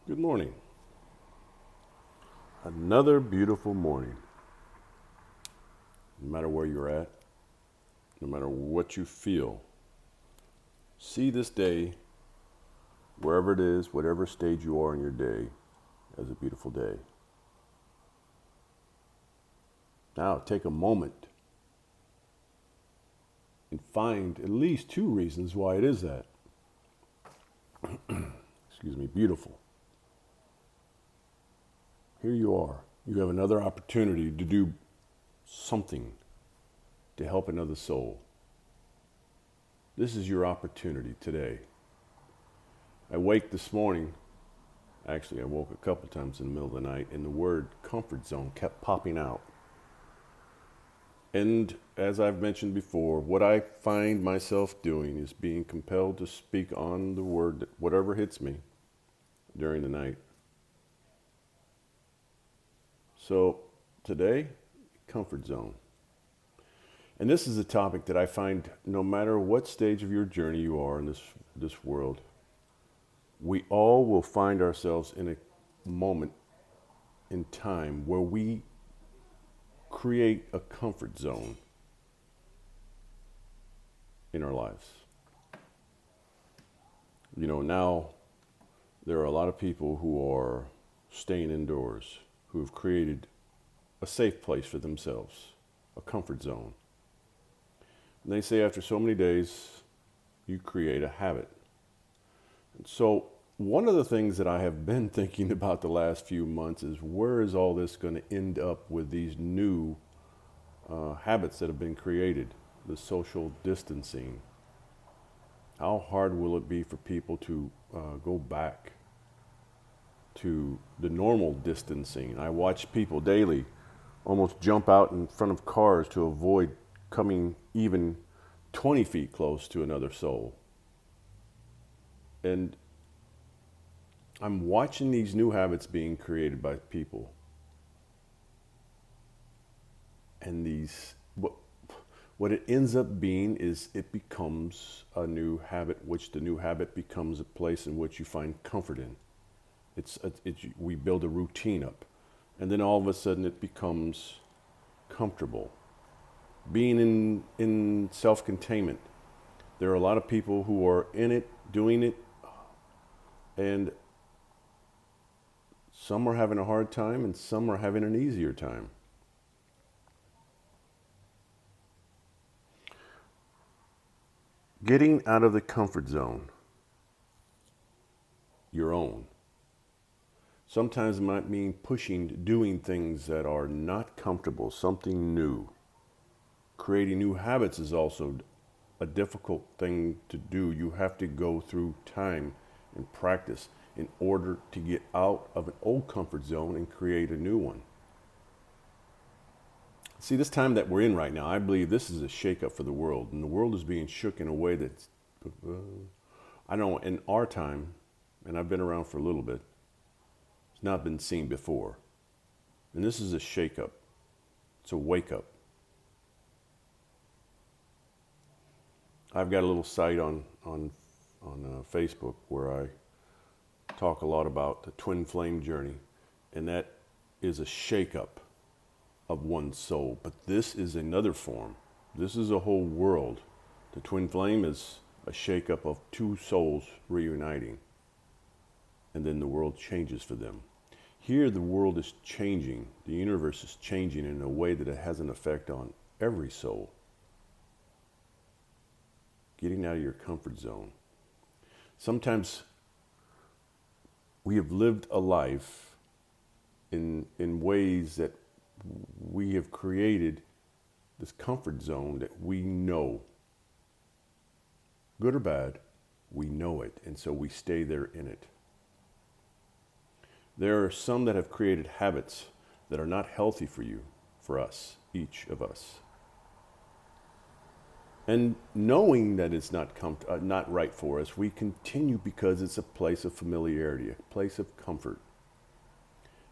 Good morning. Another beautiful morning. No matter where you're at, no matter what you feel, see this day, wherever it is, whatever stage you are in your day, as a beautiful day. Now, take a moment and find at least two reasons why it is that. Excuse me, beautiful. Here you are. You have another opportunity to do something to help another soul. This is your opportunity today. I wake this morning. Actually, I woke a couple times in the middle of the night, and the word comfort zone kept popping out. And as I've mentioned before, what I find myself doing is being compelled to speak on the word that whatever hits me during the night. So today, comfort zone. And this is a topic that I find no matter what stage of your journey you are in this world, we all will find ourselves in a moment in time where we create a comfort zone in our lives. Now there are a lot of people who are staying indoors, who have created a safe place for themselves, a comfort zone. And they say after so many days, you create a habit. And so one of the things that I have been thinking about the last few months is where is all this going to end up with these new habits that have been created, the social distancing. How hard will it be for people to go back to the normal distancing? I watch people daily almost jump out in front of cars to avoid coming even 20 feet close to another soul. And I'm watching these new habits being created by people. And what it ends up being is it becomes a new habit, which the new habit becomes a place in which you find comfort in. We build a routine up, and then all of a sudden it becomes comfortable. Being in self-containment, there are a lot of people who are in it, doing it, and some are having a hard time and some are having an easier time. Getting out of the comfort zone, your own. Sometimes it might mean doing things that are not comfortable, something new. Creating new habits is also a difficult thing to do. You have to go through time and practice in order to get out of an old comfort zone and create a new one. See, this time that we're in right now, I believe this is a shakeup for the world, and the world is being shook in a way that's, I know, in our time, and I've been around for a little bit, it's not been seen before. And this is a shakeup. It's a wake up. I've got a little site on Facebook where I talk a lot about the twin flame journey, and that is a shakeup of one's soul. But this is another form. This is a whole world. The twin flame is a shakeup of two souls reuniting, and then the world changes for them. Here, the world is changing. The universe is changing in a way that it has an effect on every soul. Getting out of your comfort zone. Sometimes we have lived a life in ways that we have created this comfort zone that we know, good or bad, we know it, and so we stay there in it. There are some that have created habits that are not healthy for you, for us, each of us. And knowing that it's not right for us, we continue because it's a place of familiarity, a place of comfort.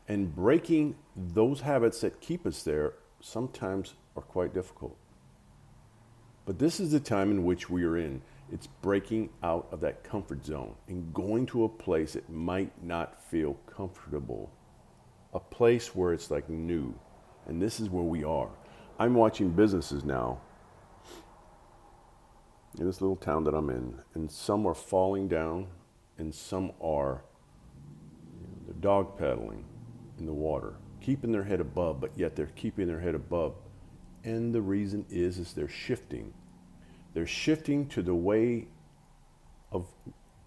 And breaking those habits that keep us there sometimes are quite difficult. But this is the time in which we are in. It's breaking out of that comfort zone and going to a place that might not feel comfortable, a place where it's like new. And this is where we are. I'm watching businesses now in this little town that I'm in, and some are falling down, and some are they're dog paddling in the water, keeping their head above, but yet they're keeping their head above. And the reason is they're shifting. They're shifting to the way of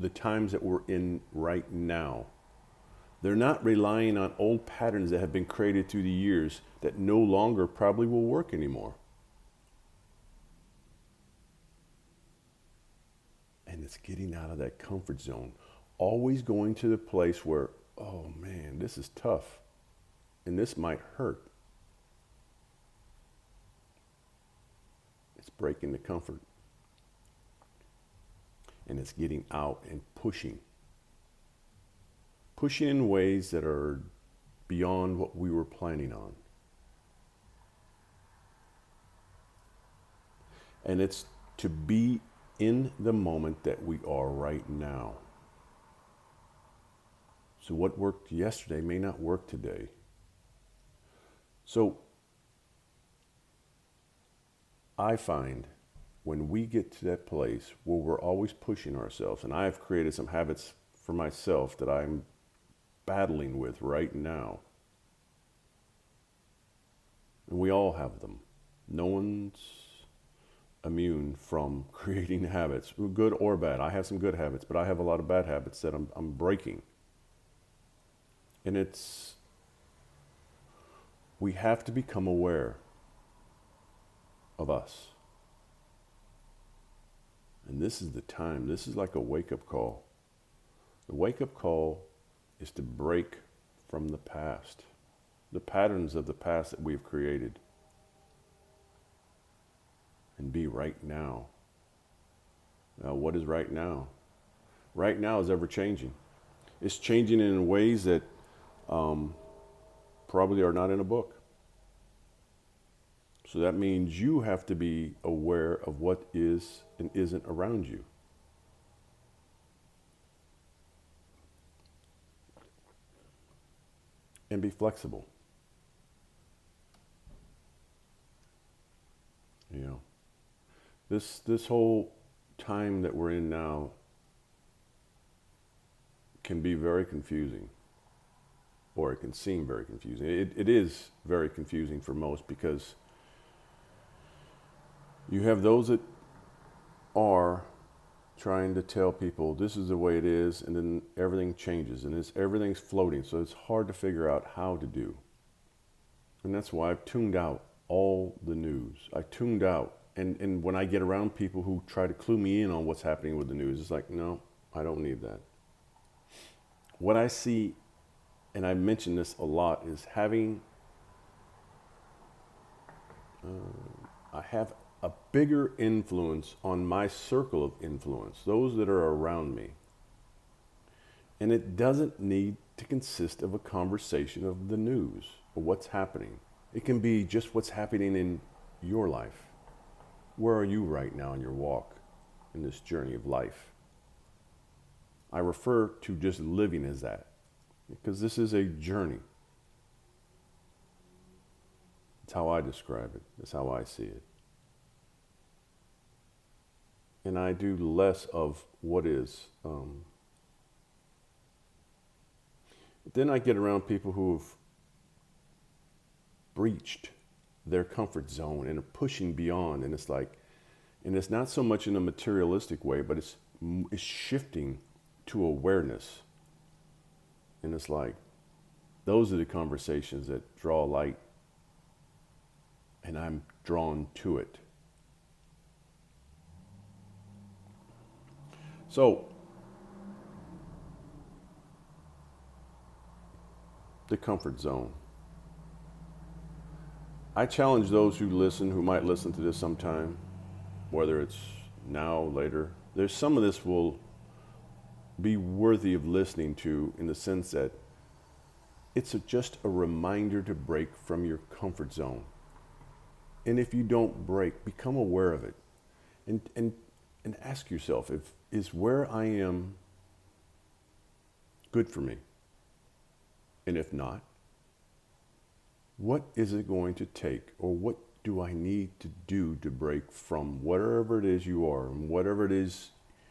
the times that we're in right now. They're not relying on old patterns that have been created through the years that no longer probably will work anymore. And it's getting out of that comfort zone, always going to the place where, oh man, this is tough and this might hurt. It's breaking the comfort. And it's getting out and pushing. Pushing in ways that are beyond what we were planning on. And it's to be in the moment that we are right now. So what worked yesterday may not work today. So I find when we get to that place where we're always pushing ourselves, and I have created some habits for myself that I'm battling with right now. And we all have them. No one's immune from creating habits, good or bad. I have some good habits, but I have a lot of bad habits that I'm breaking. And we have to become aware of us. And this is the time. This is like a wake-up call. The wake-up call is to break from the past, the patterns of the past that we've created, and be right now. Now, what is right now? Right now is ever changing. It's changing in ways that probably are not in a book. So that means you have to be aware of what is and isn't around you. And be flexible. You know, this whole time that we're in now can be very confusing, or it can seem very confusing. It is very confusing for most, because you have those that are trying to tell people this is the way it is, and then everything changes, and everything's floating, so it's hard to figure out how to do. And that's why I've tuned out all the news. I tuned out, and when I get around people who try to clue me in on what's happening with the news, it's like, no, I don't need that. What I see, and I mention this a lot, is having, I have a bigger influence on my circle of influence, those that are around me. And it doesn't need to consist of a conversation of the news or what's happening. It can be just what's happening in your life. Where are you right now in your walk, in this journey of life? I refer to just living as that, because this is a journey. It's how I describe it. It's how I see it. And I do less of what is. Then I get around people who've breached their comfort zone and are pushing beyond. And it's like, and it's not so much in a materialistic way, but it's shifting to awareness. And it's like, those are the conversations that draw light, and I'm drawn to it. So, the comfort zone. I challenge those who might listen to this sometime, whether it's now, later. There's some of this will be worthy of listening to, in the sense that it's just a reminder to break from your comfort zone. And if you don't break, become aware of it. And and ask yourself, is where I am good for me? And if not, what is it going to take, or what do I need to do to break from whatever it is you are, and whatever it is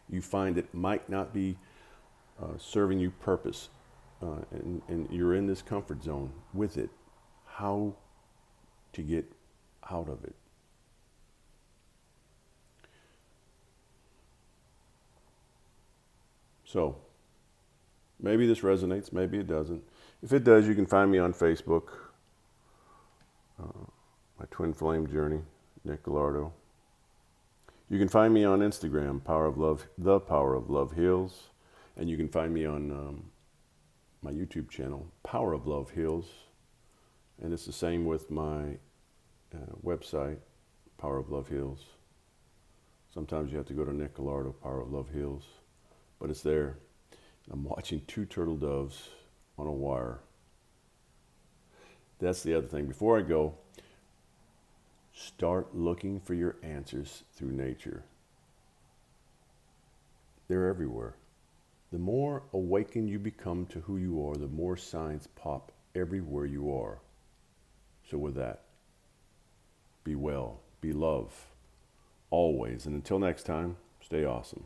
you find that might not be serving you purpose, and you're in this comfort zone with it, how to get out of it. So maybe this resonates, maybe it doesn't. If it does, you can find me on Facebook, my twin flame journey, Nick Gallardo. You can find me on Instagram, Power of Love, The Power of Love Heals, and you can find me on my YouTube channel, Power of Love Heals, and it's the same with my website, Power of Love Heals. Sometimes you have to go to Nick Gallardo, Power of Love Heals, but it's there. I'm watching 2 turtle doves on a wire. That's the other thing. Before I go, start looking for your answers through nature. They're everywhere. The more awakened you become to who you are, the more signs pop everywhere you are. So with that, be well, be love, always. And until next time, stay awesome.